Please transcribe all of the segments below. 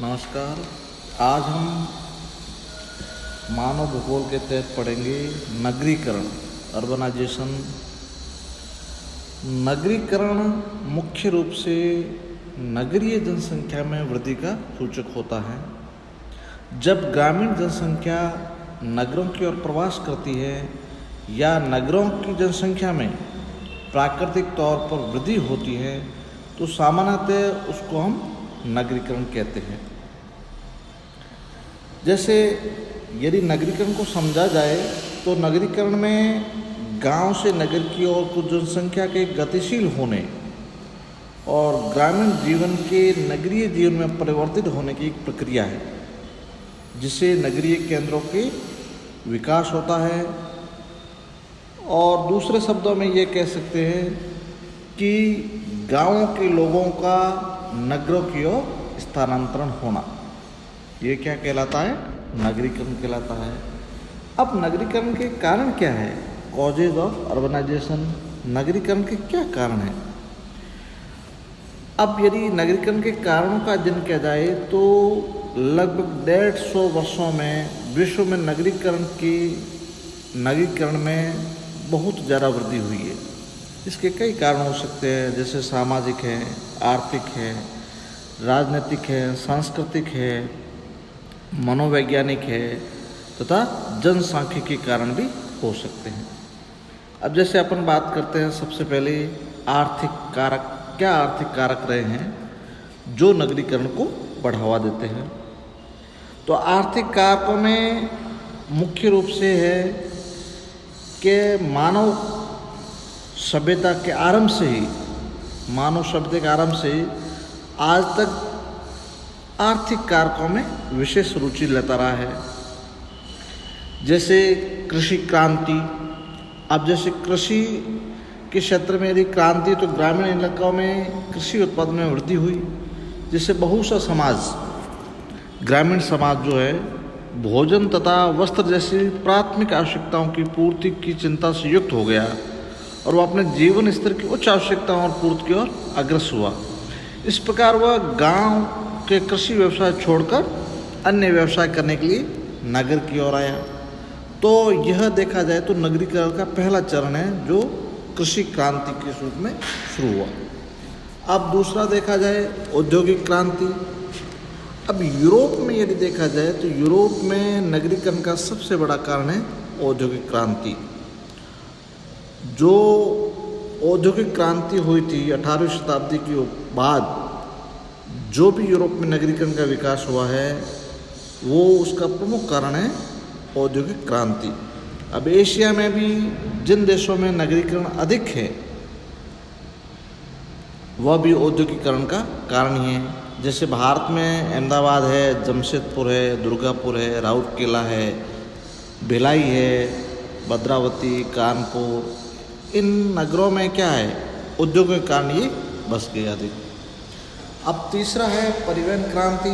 नमस्कार। आज हम मानव भूगोल के तहत पढ़ेंगे नगरीकरण, अर्बनाइजेशन। नगरीकरण मुख्य रूप से नगरीय जनसंख्या में वृद्धि का सूचक होता है। जब ग्रामीण जनसंख्या नगरों की ओर प्रवास करती है या नगरों की जनसंख्या में प्राकृतिक तौर पर वृद्धि होती है तो सामान्यतः उसको हम नगरीकरण कहते हैं। जैसे यदि नगरीकरण को समझा जाए तो नगरीकरण में गांव से नगर की ओर कुछ जनसंख्या के गतिशील होने और ग्रामीण जीवन के नगरीय जीवन में परिवर्तित होने की एक प्रक्रिया है, जिससे नगरीय केंद्रों के विकास होता है। और दूसरे शब्दों में ये कह सकते हैं कि गांवों के लोगों का नगरों की ओर स्थानांतरण होना, ये क्या कहलाता है? नगरीकरण कहलाता है। अब नगरीकरण के कारण क्या है? कॉजेज ऑफ अर्बनाइजेशन, नगरीकरण के क्या कारण हैं? अब यदि नगरीकरण के कारणों का अध्ययन किया जाए तो लगभग 150 वर्षों में विश्व में नगरीकरण में बहुत ज़्यादा वृद्धि हुई है। इसके कई कारण हो सकते हैं, जैसे सामाजिक है, आर्थिक है, राजनीतिक है, सांस्कृतिक है, मनोवैज्ञानिक है तथा जनसांख्यिकी कारण भी हो सकते हैं। अब जैसे अपन बात करते हैं, सबसे पहले आर्थिक कारक। क्या आर्थिक कारक रहे हैं जो नगरीकरण को बढ़ावा देते हैं? तो आर्थिक कारकों में मुख्य रूप से है कि मानव सभ्यता के आरंभ से ही, आज तक आर्थिक कारकों में विशेष रुचि लेता रहा है। जैसे कृषि क्रांति। अब जैसे कृषि के क्षेत्र में यदि क्रांति, तो ग्रामीण इलाकों में कृषि उत्पादन में वृद्धि हुई, जिससे बहुत सा ग्रामीण समाज जो है भोजन तथा वस्त्र जैसी प्राथमिक आवश्यकताओं की पूर्ति की चिंता से युक्त हो गया और वह अपने जीवन स्तर की उच्च आवश्यकताओं और पूर्ति की ओर अग्रसर हुआ। इस प्रकार वह गांव के कृषि व्यवसाय छोड़कर अन्य व्यवसाय करने के लिए नगर की ओर आया। तो यह देखा जाए तो नगरीकरण का पहला चरण है जो कृषि क्रांति के रूप में शुरू हुआ। अब दूसरा देखा जाए औद्योगिक क्रांति। अब यूरोप में यदि देखा जाए तो यूरोप में नगरीकरण का सबसे बड़ा कारण है औद्योगिक क्रांति। जो औद्योगिक क्रांति हुई थी 18वीं शताब्दी के बाद, जो भी यूरोप में नगरीकरण का विकास हुआ है वो उसका प्रमुख कारण है औद्योगिक क्रांति। अब एशिया में भी जिन देशों में नगरीकरण अधिक है वह भी औद्योगिकरण का कारण ही है। जैसे भारत में अहमदाबाद है, जमशेदपुर है, दुर्गापुर है, राउरकेला है, भिलाई है, भद्रावती, कानपुर, इन नगरों में क्या है? उद्योगों के कारण ये बस गए अधिक। अब तीसरा है परिवहन क्रांति।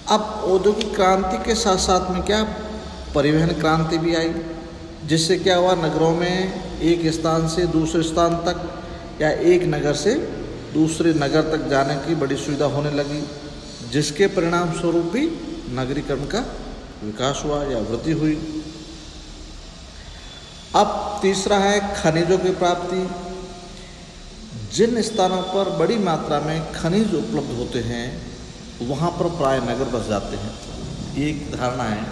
अब औद्योगिक क्रांति के साथ साथ में क्या परिवहन क्रांति भी आई, जिससे क्या हुआ? नगरों में एक स्थान से दूसरे स्थान तक या एक नगर से दूसरे नगर तक जाने की बड़ी सुविधा होने लगी, जिसके परिणाम स्वरूप भी नगरीकरण का विकास हुआ या वृद्धि हुई। अब तीसरा है खनिजों की प्राप्ति। जिन स्थानों पर बड़ी मात्रा में खनिज उपलब्ध होते हैं वहाँ पर प्राय नगर बस जाते हैं। ये एक धारणा है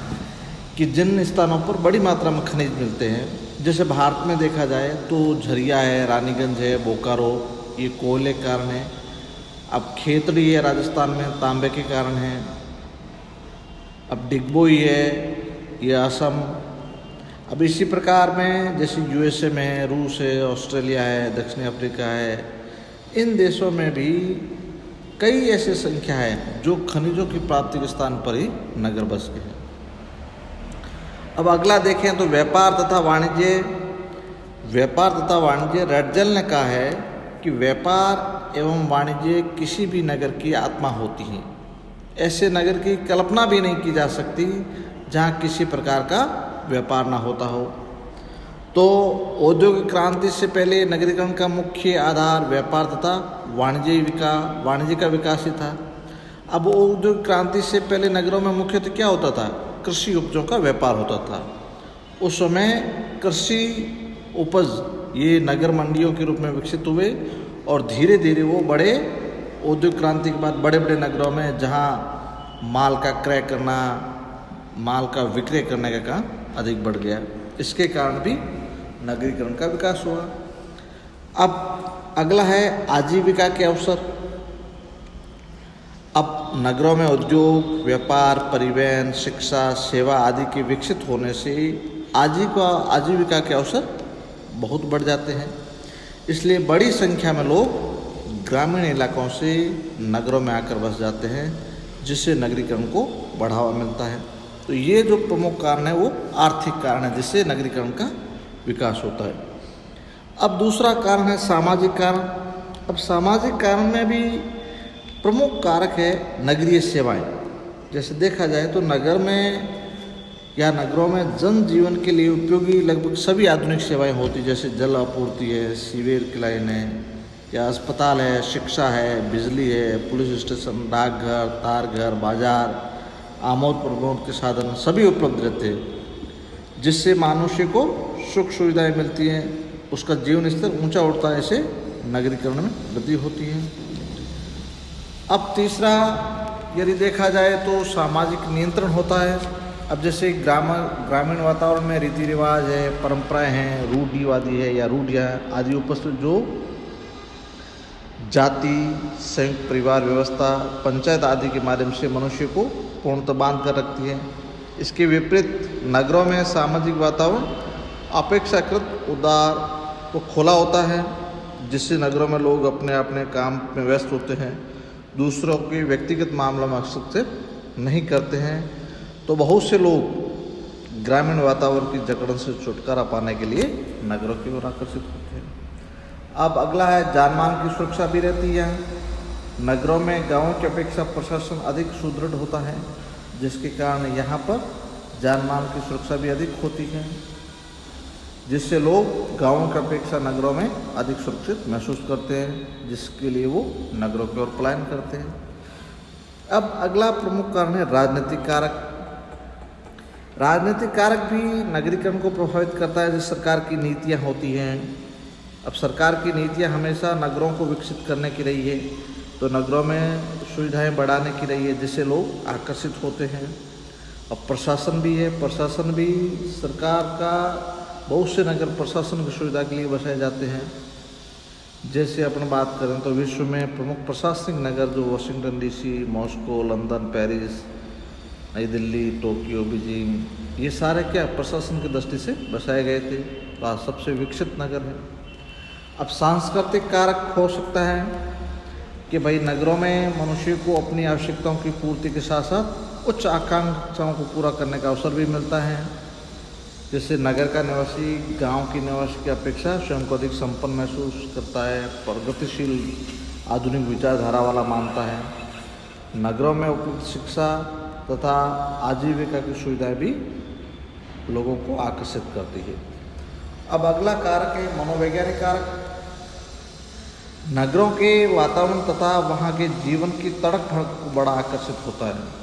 कि जिन स्थानों पर बड़ी मात्रा में खनिज मिलते हैं, जैसे भारत में देखा जाए तो झरिया है, रानीगंज है, बोकारो, ये कोयले के कारण है। अब खेतड़ी है राजस्थान में, तांबे के कारण है। अब डिगबोई है, ये असम। अब इसी प्रकार में जैसे यूएसए में है, रूस है, ऑस्ट्रेलिया है, दक्षिण अफ्रीका है, इन देशों में भी कई ऐसे संख्या है जो खनिजों की प्राप्ति के स्थान पर ही नगर बस गए हैं। अब अगला देखें तो व्यापार तथा वाणिज्य। रैटजेल ने कहा है कि व्यापार एवं वाणिज्य किसी भी नगर की आत्मा होती है। ऐसे नगर की कल्पना भी नहीं की जा सकती जहाँ किसी प्रकार का व्यापार ना होता हो। तो औद्योगिक क्रांति से पहले नगरीकरण का मुख्य आधार व्यापार तथा वाणिज्य का विकास ही था। अब औद्योगिक क्रांति से पहले नगरों में मुख्यतः क्या होता था? कृषि उपजों का व्यापार होता था। उस समय कृषि उपज ये नगर मंडियों के रूप में विकसित हुए और धीरे धीरे वो बड़े औद्योगिक क्रांति के बाद बड़े बड़े नगरों में जहाँ माल का क्रय करना, माल का विक्रय करने का काम अधिक बढ़ गया। इसके कारण भी नगरीकरण का विकास हुआ। अब अगला है आजीविका के अवसर। अब नगरों में उद्योग, व्यापार, परिवहन, शिक्षा, सेवा आदि के विकसित होने से आजीविका के अवसर बहुत बढ़ जाते हैं। इसलिए बड़ी संख्या में लोग ग्रामीण इलाकों से नगरों में आकर बस जाते हैं, जिससे नगरीकरण को बढ़ावा मिलता है। तो ये जो प्रमुख कारण है वो आर्थिक कारण है, जिससे नगरीकरण का विकास होता है। अब दूसरा कारण है सामाजिक कारण। अब सामाजिक कारण में भी प्रमुख कारक है नगरीय सेवाएं। जैसे देखा जाए तो नगर में या नगरों में जनजीवन के लिए उपयोगी लगभग सभी आधुनिक सेवाएं होती, जैसे जल आपूर्ति है, सीवर की लाइन है, या अस्पताल है, शिक्षा है, बिजली है, पुलिस स्टेशन, डाकघर, तारघर, बाजार, आमोद प्रमोद के साधन सभी उपलब्ध रहते हैं, जिससे मनुष्य को सुख सुविधाएं मिलती हैं, उसका जीवन स्तर ऊंचा उठता है। ऐसे नगरीकरण में वृद्धि होती है। अब तीसरा यदि देखा जाए तो सामाजिक नियंत्रण होता है। अब जैसे ग्रामीण वातावरण में रीति रिवाज है, परंपराएं हैं, रूढ़िवादी है या रूढ़ियाँ आदि उपस्थित जो जाति, संयुक्त परिवार व्यवस्था, पंचायत आदि के माध्यम से मनुष्य को पूर्णतः बांध कर रखती है। इसके विपरीत नगरों में सामाजिक वातावरण अपेक्षाकृत उदार व खुला होता है, जिससे नगरों में लोग अपने अपने काम में व्यस्त होते हैं, दूसरों के व्यक्तिगत मामलों में हस्तक्षेप नहीं करते हैं। तो बहुत से लोग ग्रामीण वातावरण की जकड़न से छुटकारा पाने के लिए नगरों की ओर आकर्षित होते हैं। अब अगला है जानमाल की सुरक्षा भी रहती है। नगरों में गांवों की अपेक्षा प्रशासन अधिक सुदृढ़ होता है, जिसके कारण यहाँ पर जानमाल की सुरक्षा भी अधिक होती है, जिससे लोग गांवों की अपेक्षा नगरों में अधिक सुरक्षित महसूस करते हैं, जिसके लिए वो नगरों की ओर पलायन करते हैं। अब अगला प्रमुख कारण है राजनीतिक कारक। राजनीतिक कारक भी नगरीकरण को प्रभावित करता है। जैसे सरकार की नीतियाँ होती हैं। अब सरकार की नीतियाँ हमेशा नगरों को विकसित करने की रही है, तो नगरों में सुविधाएं बढ़ाने की रही है, जिससे लोग आकर्षित होते हैं। अब प्रशासन भी है। प्रशासन भी सरकार का बहुत से नगर प्रशासन की सुविधा के लिए बसाए जाते हैं। जैसे अपन बात करें तो विश्व में प्रमुख प्रशासनिक नगर जो Washington DC, Moscow, London, Paris, नई दिल्ली, टोक्यो, बीजिंग, ये सारे क्या प्रशासन की दृष्टि से बसाए गए थे, तो आज सबसे विकसित नगर है। अब सांस्कृतिक कारक हो सकता है कि भाई नगरों में मनुष्य को अपनी आवश्यकताओं की पूर्ति के साथ साथ उच्च आकांक्षाओं को पूरा करने का अवसर भी मिलता है। जिससे नगर का निवासी गांव की निवासी की अपेक्षा स्वयं को अधिक संपन्न महसूस करता है, प्रगतिशील आधुनिक विचारधारा वाला मानता है। नगरों में उपलब्ध शिक्षा तथा आजीविका की सुविधाएं भी लोगों को आकर्षित करती है। अब अगला कारक है मनोवैज्ञानिक कारक। नगरों के वातावरण तथा वहाँ के जीवन की तड़क भड़क को बड़ा आकर्षित होता है।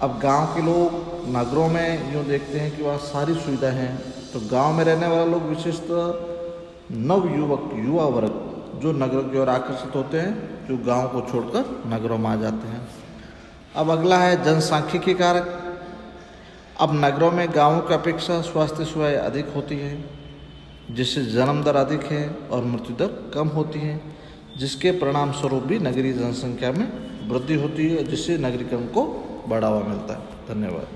अब गांव के लोग नगरों में यूँ देखते हैं कि वहाँ सारी सुविधा हैं, तो गांव में रहने वाले लोग विशेषतः युवा वर्ग जो नगरों की ओर आकर्षित होते हैं, जो गांव को छोड़कर नगरों में आ जाते हैं। अब अगला है जनसांख्यिकी कारक। अब नगरों में गांवों की अपेक्षा स्वास्थ्य सेवाएं अधिक होती हैं, जिससे जन्म दर अधिक है और मृत्यु दर कम होती है, जिसके परिणाम स्वरूप भी नगरीय जनसंख्या में वृद्धि होती है, जिससे नगरीकरण को बढ़ावा मिलता है। धन्यवाद।